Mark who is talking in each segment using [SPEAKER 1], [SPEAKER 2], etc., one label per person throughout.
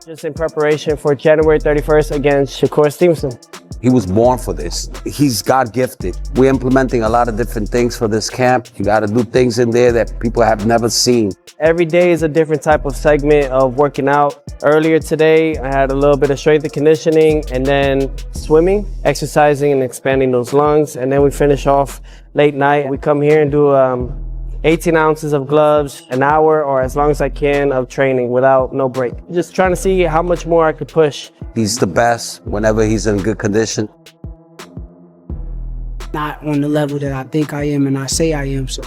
[SPEAKER 1] Just in preparation for January 31st against Shakur Stevenson.
[SPEAKER 2] He was born for this. He's God gifted. We're implementing a lot of different things for this camp. You got to do things in there that people have never seen.
[SPEAKER 1] Every day is a different type of segment of working out. Earlier today, I had a little bit of strength and conditioning, and then swimming, exercising and expanding those lungs. And then we finish off late night. We come here and do 18 ounces of gloves, an hour or as long as I can of training without no break. Just trying to see how much more I could push.
[SPEAKER 2] He's the best whenever he's in good condition.
[SPEAKER 3] Not on the level that I think I am and I say I am, so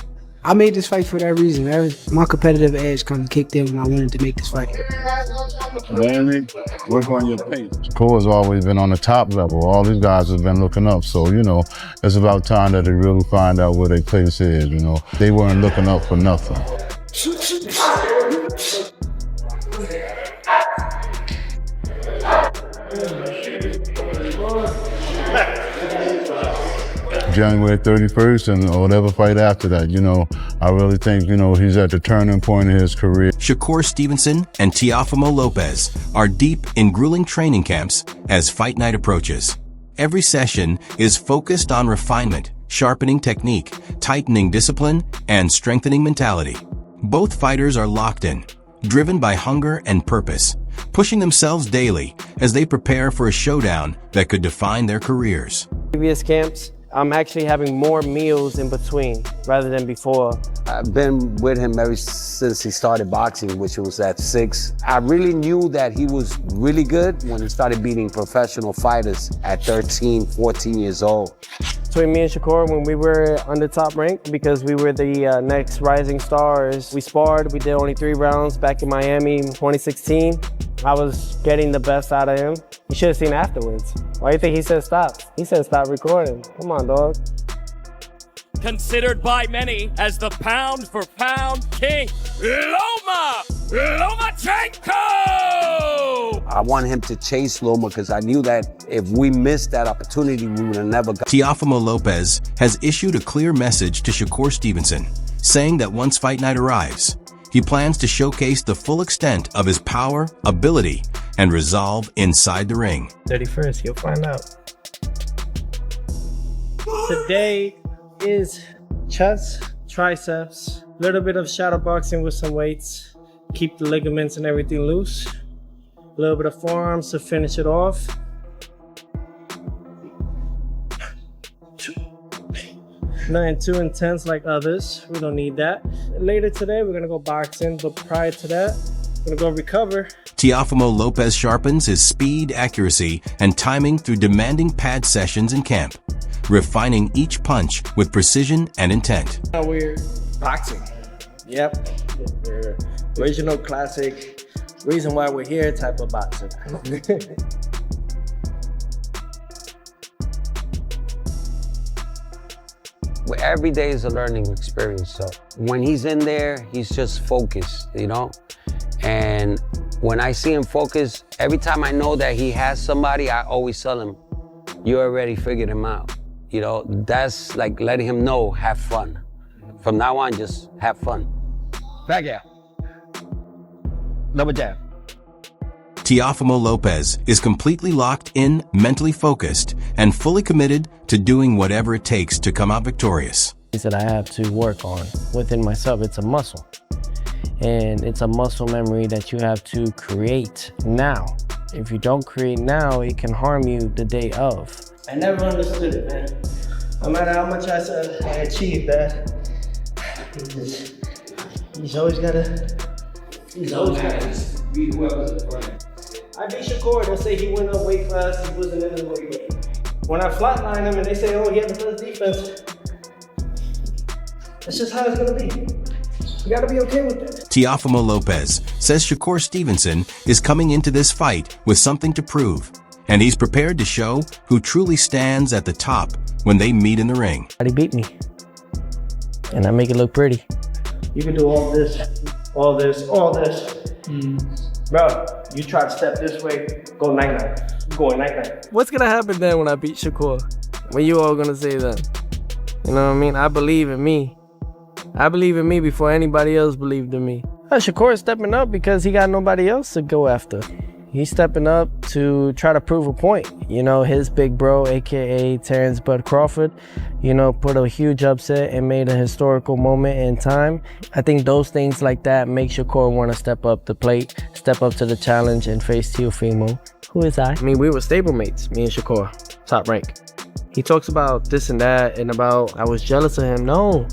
[SPEAKER 3] I made this fight for that reason. My competitive edge kind of kicked in when I wanted to make this fight.
[SPEAKER 4] Larry, work on your pace.
[SPEAKER 5] Shakur's always been on the top level. All these guys have been looking up. So, it's about time that they really find out where their place is, They weren't looking up for nothing. January 31st and whatever fight after that, I really think, he's at the turning point of his career.
[SPEAKER 6] Shakur Stevenson and Teofimo Lopez are deep in grueling training camps as fight night approaches. Every session is focused on refinement, sharpening technique, tightening discipline, and strengthening mentality. Both fighters are locked in, driven by hunger and purpose, pushing themselves daily as they prepare for a showdown that could define their careers.
[SPEAKER 1] Previous camps, I'm actually having more meals in between rather than before.
[SPEAKER 2] I've been with him ever since he started boxing, which was at 6. I really knew that he was really good when he started beating professional fighters at 13, 14 years old.
[SPEAKER 1] Between me and Shakur, when we were on the top rank, because we were the next rising stars, we sparred. We did only 3 rounds back in Miami in 2016. I was getting the best out of him. You should have seen afterwards. Why do you think he said stop? He said stop recording. Come on, dog.
[SPEAKER 7] Considered by many as the pound-for-pound king, Lomachenko!
[SPEAKER 2] I want him to chase Loma because I knew that if we missed that opportunity, we would have never got.
[SPEAKER 6] Teofimo Lopez has issued a clear message to Shakur Stevenson, saying that once fight night arrives, he plans to showcase the full extent of his power, ability, and resolve inside the ring.
[SPEAKER 1] 31st, you'll find out. Today is chest, triceps, a little bit of shadow boxing with some weights. Keep the ligaments and everything loose. A little bit of forearms to finish it off. Nothing too intense like others. We don't need that. Later today, we're gonna go boxing, but prior to that, we're gonna go recover.
[SPEAKER 6] Teofimo Lopez sharpens his speed, accuracy, and timing through demanding pad sessions in camp, refining each punch with precision and intent.
[SPEAKER 1] We're boxing. Yep. We're original, classic, reason why we're here type of boxing.
[SPEAKER 2] Every day is a learning experience. So when he's in there, he's just focused, And when I see him focused, every time I know that he has somebody, I always tell him, you already figured him out. That's like letting him know, have fun. From now on, just have fun.
[SPEAKER 8] Back out. Double jab.
[SPEAKER 6] Teofimo Lopez is completely locked in, mentally focused, and fully committed to doing whatever it takes to come out victorious.
[SPEAKER 1] That I have to work on within myself. It's a muscle. And it's a muscle memory that you have to create now. If you don't create now, it can harm you the day of. I never understood it, man. No matter how much I said I achieved that, he's always gotta beat whoever's in front of him. I beat Shakur, they'll say he went up weight class, he wasn't in his weight. When I flatline him and they say, oh, he had the best defense, that's just how it's gonna be. You gotta be okay with that.
[SPEAKER 6] Teofimo Lopez says Shakur Stevenson is coming into this fight with something to prove, and he's prepared to show who truly stands at the top when they meet in the ring.
[SPEAKER 1] He beat me, and I make it look pretty. You can do all this, all this, all this. Bro, you try to step this way, go night-night. Going night-night. What's gonna happen then when I beat Shakur? What you all gonna say then? You know what I mean? I believe in me. I believe in me before anybody else believed in me. Shakur is stepping up because he got nobody else to go after. He's stepping up to try to prove a point. You know, his big bro, AKA Terrence Bud Crawford, you know, put a huge upset and made a historical moment in time. I think those things like that make Shakur want to step up the plate, step up to the challenge and face Teofimo. Who is I? I mean, we were stablemates, me and Shakur, top rank. He talks about this and that and about I was jealous of him. No,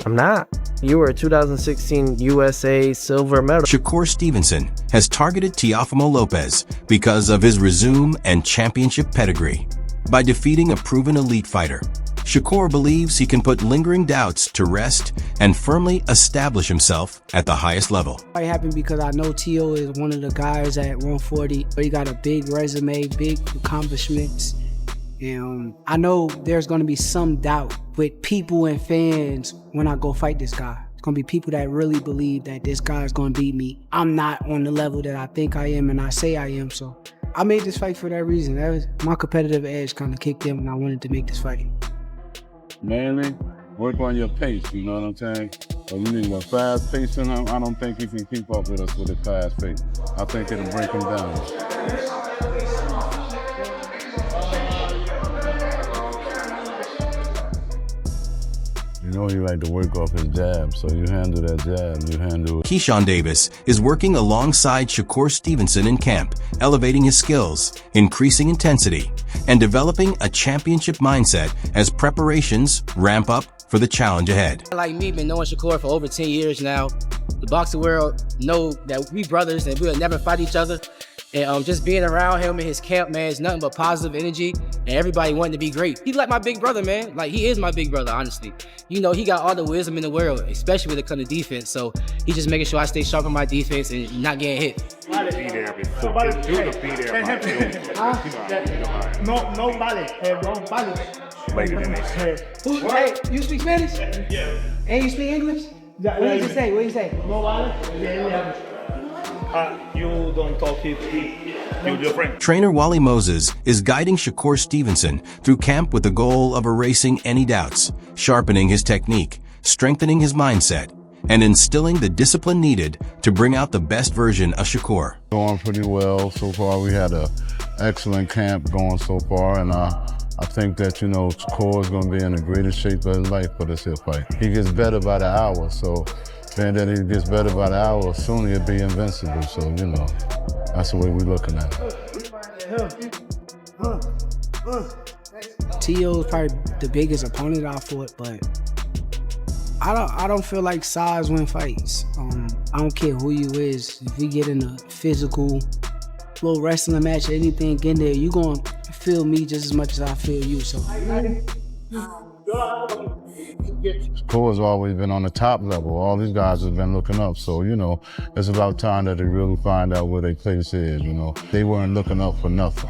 [SPEAKER 1] I'm not. You were a 2016 USA silver medal.
[SPEAKER 6] Shakur Stevenson has targeted Teofimo Lopez because of his resume and championship pedigree. By defeating a proven elite fighter, Shakur believes he can put lingering doubts to rest and firmly establish himself at the highest level.
[SPEAKER 3] I'm happy because I know Teo is one of the guys at 140. He got a big resume, big accomplishments. And I know there's going to be some doubt with people and fans when I go fight this guy. It's going to be people that really believe that this guy is going to beat me. I'm not on the level that I think I am and I say I am. So I made this fight for that reason. That was my competitive edge kind of kicked in when I wanted to make this fight.
[SPEAKER 4] Mainly, work on your pace, you know what I'm saying? So you need a fast pace in him. I don't think he can keep up with us with a fast pace. I think it'll break him down. You know he like to work off his jab, so you handle that jab, you handle it.
[SPEAKER 6] Keyshawn Davis is working alongside Shakur Stevenson in camp, elevating his skills, increasing intensity, and developing a championship mindset as preparations ramp up for the challenge ahead.
[SPEAKER 8] Like me, been knowing Shakur for over 10 years now. The boxing world know that we brothers and we'll never fight each other. And just being around him in his camp, man, it's nothing but positive energy and everybody wanting to be great. He's like my big brother, man. Like, he is my big brother, honestly. You know, he got all the wisdom in the world, especially when it comes to defense. So he's just making sure I stay sharp on my defense and not getting hit.
[SPEAKER 9] Be there before. Do the be there. No vale. No vale.
[SPEAKER 3] Hey, you speak Spanish?
[SPEAKER 9] Yeah.
[SPEAKER 3] And you speak English? What did you say? What did you say?
[SPEAKER 9] No vale. You don't talk it. You different.
[SPEAKER 6] Trainer Wally Moses is guiding Shakur Stevenson through camp with the goal of erasing any doubts, sharpening his technique, strengthening his mindset, and instilling the discipline needed to bring out the best version of Shakur.
[SPEAKER 5] Going pretty well so far. We had an excellent camp going so far, and I think that, you know, Shakur is going to be in the greatest shape of his life for this here fight. He gets better by the hour, so being that he gets better by the hour, soon he'll be invincible. So, you know, that's the way we're looking at
[SPEAKER 3] it. Teo is probably the biggest opponent I fought, but I don't feel like size win fights. I don't care who you is. If we get in a physical, little wrestling match or anything in there, you gonna feel me just as much as I feel you. So.
[SPEAKER 5] Shakur's always been on the top level. All these guys have been looking up. So, you know, it's about time that they really find out where their place is, you know. They weren't looking up for nothing.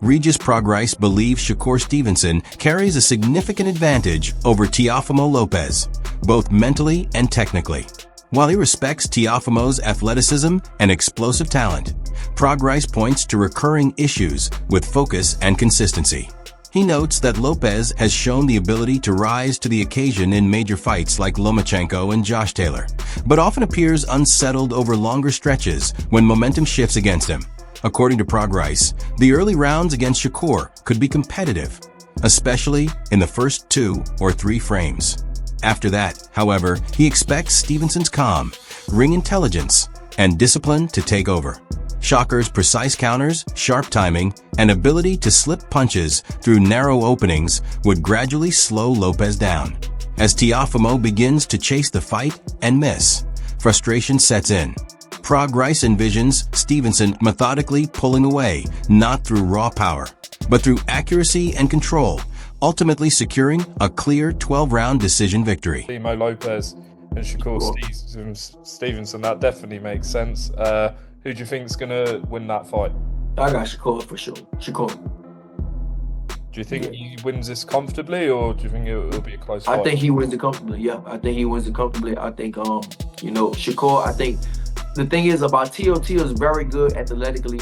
[SPEAKER 6] Regis Prograis believes Shakur Stevenson carries a significant advantage over Teofimo Lopez, both mentally and technically. While he respects Teofimo's athleticism and explosive talent, Prograis points to recurring issues with focus and consistency. He notes that Lopez has shown the ability to rise to the occasion in major fights like Lomachenko and Josh Taylor, but often appears unsettled over longer stretches when momentum shifts against him. According to Prograis, the early rounds against Shakur could be competitive, especially in the first 2 or 3 frames. After that, however, he expects Stevenson's calm, ring intelligence, and discipline to take over. Shakur's precise counters, sharp timing, and ability to slip punches through narrow openings would gradually slow Lopez down. As Teofimo begins to chase the fight and miss, frustration sets in. Prograis envisions Stevenson methodically pulling away, not through raw power, but through accuracy and control, ultimately securing a clear 12-round decision victory.
[SPEAKER 10] Teofimo Lopez and Shakur Stevenson, that definitely makes sense. Who do you think is going to win that fight?
[SPEAKER 11] I got Shakur for sure. Shakur.
[SPEAKER 10] Do you think he wins this comfortably, or do you think it'll be a close fight?
[SPEAKER 11] I think he wins it comfortably, yeah. I think he wins it comfortably. I think, you know, Shakur, I think the thing is about Teo is very good athletically.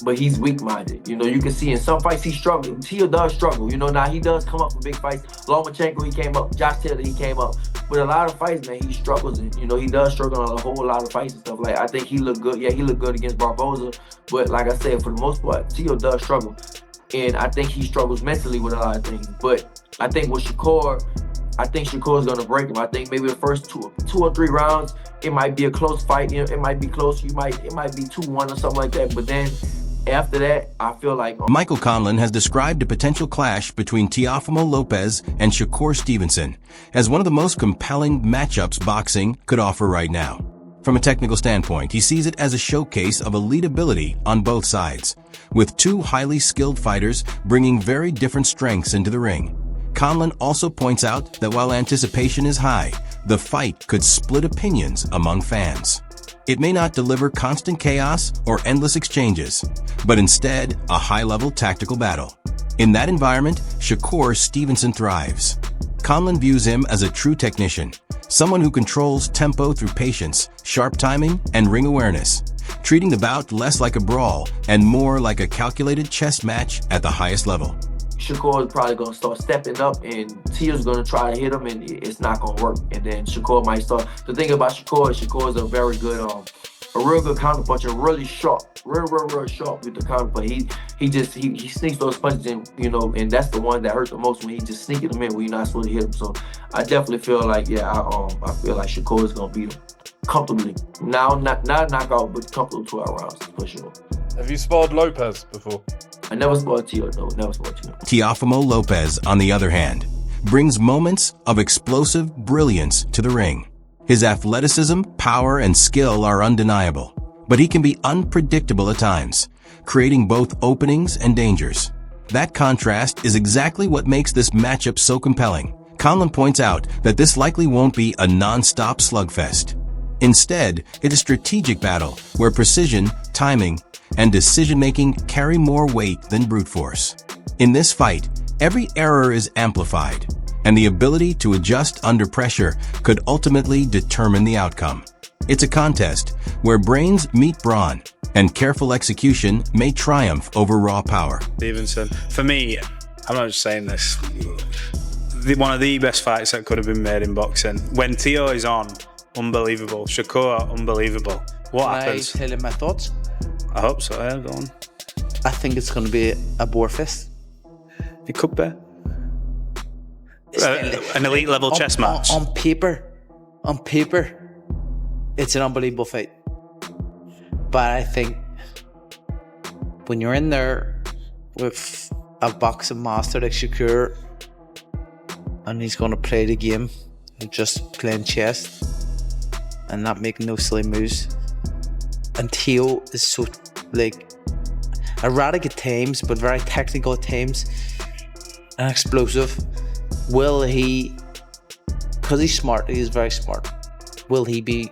[SPEAKER 11] but he's weak-minded. You know, you can see in some fights he struggles. Teo does struggle. You know, now he does come up for big fights. Lomachenko, he came up. Josh Taylor, he came up. But a lot of fights, man, he struggles. And, you know, he does struggle on a whole lot of fights and stuff. Like, I think he looked good. Yeah, he looked good against Barboza. But like I said, for the most part, Teo does struggle. And I think he struggles mentally with a lot of things. But I think with Shakur, I think Shakur's gonna break him. I think maybe the first two or three rounds, it might be a close fight. You know, it might be close. It might be 2-1 or something like that. But then after that, I feel like
[SPEAKER 6] Michael Conlon has described a potential clash between Teofimo Lopez and Shakur Stevenson as one of the most compelling matchups boxing could offer right now. From a technical standpoint, he sees it as a showcase of elite ability on both sides, with two highly skilled fighters bringing very different strengths into the ring. Conlon also points out that while anticipation is high, the fight could split opinions among fans. It may not deliver constant chaos or endless exchanges, but instead a high-level tactical battle. In that environment, Shakur Stevenson thrives. Conlon views him as a true technician, someone who controls tempo through patience, sharp timing, and ring awareness, treating the bout less like a brawl and more like a calculated chess match at the highest level.
[SPEAKER 11] Shakur is probably going to start stepping up, and Teo's going to try to hit him, and it's not going to work. And then Shakur might start. The thing about Shakur is a very good, a real good counterpuncher, really sharp, real sharp with the counterpunch. He sneaks those punches in, you know, and that's the one that hurt the most when he just sneaking them in when you're not supposed to hit him. So I definitely feel like, yeah, I feel like Shakur is going to beat him comfortably. Now, not knockout, but comfortable 12 rounds for sure.
[SPEAKER 10] Have you sparred Lopez before?
[SPEAKER 11] I never sparred Teo, no, never sparred Teo.
[SPEAKER 6] Teofimo Lopez, on the other hand, brings moments of explosive brilliance to the ring. His athleticism, power, and skill are undeniable, but he can be unpredictable at times, creating both openings and dangers. That contrast is exactly what makes this matchup so compelling. Conlon points out that this likely won't be a non-stop slugfest. Instead, it's a strategic battle where precision, timing, and decision-making carry more weight than brute force. In this fight, every error is amplified, and the ability to adjust under pressure could ultimately determine the outcome. It's a contest where brains meet brawn, and careful execution may triumph over raw power.
[SPEAKER 12] Stevenson, for me, I'm not just saying this, one of the best fights that could have been made in boxing. When Teo is on, unbelievable. Shakur, unbelievable. What happens?
[SPEAKER 13] Can I tell you my thoughts?
[SPEAKER 12] I hope so, yeah, go on.
[SPEAKER 13] I think it's going to be a bore fest.
[SPEAKER 12] It could be. An elite level chess match.
[SPEAKER 13] On paper, it's an unbelievable fight. But I think when you're in there with a boxing master like Shakur, and he's going to play the game, just playing chess and not making no silly moves. And Teo is so, like, erratic at times, but very technical at times, and explosive. Will he, because he's smart, he is very smart, will he be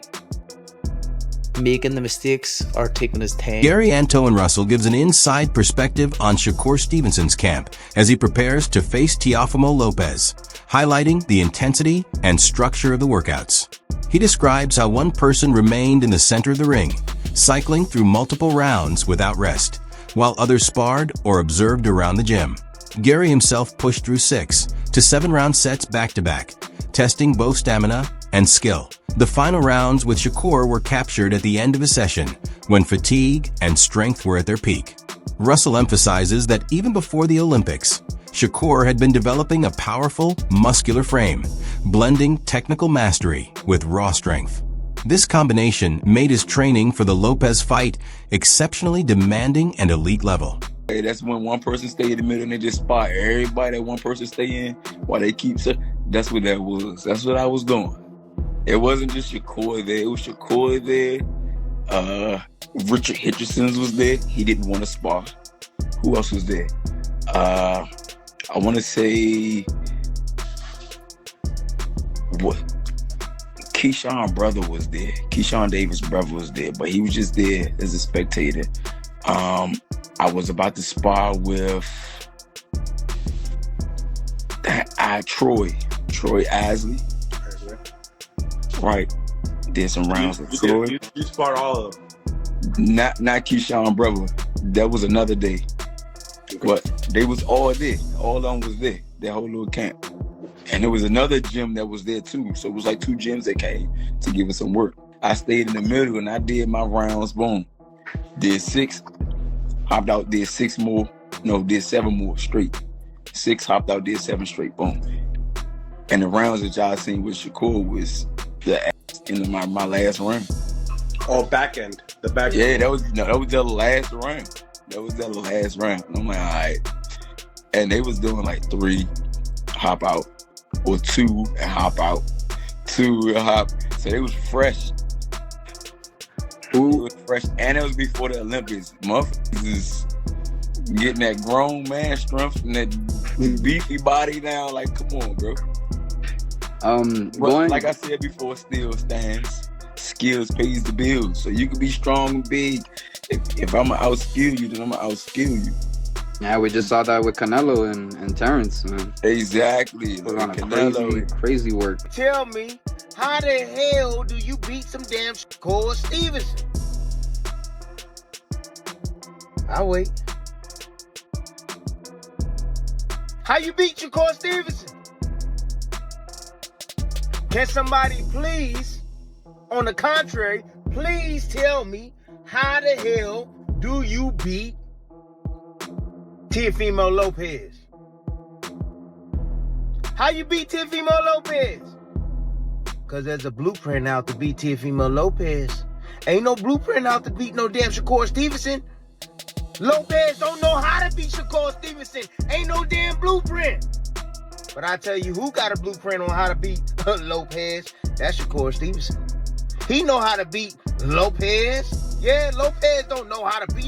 [SPEAKER 13] making the mistakes or taking his time?
[SPEAKER 6] Gary Antoine Russell gives an inside perspective on Shakur Stevenson's camp as he prepares to face Teofimo Lopez, highlighting the intensity and structure of the workouts. He describes how one person remained in the center of the ring, cycling through multiple rounds without rest, while others sparred or observed around the gym. Gary himself pushed through 6 to 7-round sets back-to-back, testing both stamina and skill. The final rounds with Shakur were captured at the end of a session when fatigue and strength were at their peak. Russell emphasizes that even before the Olympics, Shakur had been developing a powerful, muscular frame, blending technical mastery with raw strength. This combination made his training for the Lopez fight exceptionally demanding and elite level.
[SPEAKER 14] Hey, that's when one person stay in the middle and they just spot everybody that one person stay in while they keep. That's what that was. That's what I was doing. It wasn't just Shakur there. It was Shakur there. Richard Hitchens was there. He didn't want to spar. Who else was there? I want to say what? Keyshawn brother was there. Keyshawn Davis' brother was there, but he was just there as a spectator. I was about to spar with Troy Isley. Right. Did some rounds with Troy.
[SPEAKER 15] You sparred all of them.
[SPEAKER 14] Not Keyshawn brother. That was another day. But they was all there. All of them was there. That whole little camp. And there was another gym that was there too. So it was like 2 gyms that came to give us some work. I stayed in the middle and I did my rounds. Boom. Did 6. Hopped out. Did 6 more. No, did 7 more straight. 6 hopped out. Did 7 straight. Boom. And the rounds that y'all seen with Shakur was the ass in my last round.
[SPEAKER 15] Oh, back end. The back end.
[SPEAKER 14] Yeah, that was the last round. That was the last round. I'm like, all right. And they was doing like 3, hop out, or 2 and hop out, 2 and hop. So they was fresh. It was fresh, and it was before the Olympics. Motherfuckers is getting that grown man strength and that beefy body now. Like, come on, bro. But like I said before, still stands. Skills pays the bills. So you can be strong and big. If I'm gonna outskill you, then I'm gonna outskill you.
[SPEAKER 16] Yeah, we just saw that with Canelo and Terrence, man.
[SPEAKER 14] Exactly.
[SPEAKER 16] Put on a crazy work.
[SPEAKER 17] Tell me, how the hell do you beat some damn Shakur Stevenson? I'll wait. How you beat Shakur Stevenson? Can somebody please, on the contrary, please tell me how the hell do you beat Teofimo Lopez? How you beat Teofimo Lopez? Because there's a blueprint out to beat Teofimo Lopez. Ain't no blueprint out to beat no damn Shakur Stevenson. Lopez don't know how to beat Shakur Stevenson. Ain't no damn blueprint. But I tell you who got a blueprint on how to beat Lopez. That's Shakur Stevenson. He know how to beat Lopez. Yeah, Lopez don't know how to beat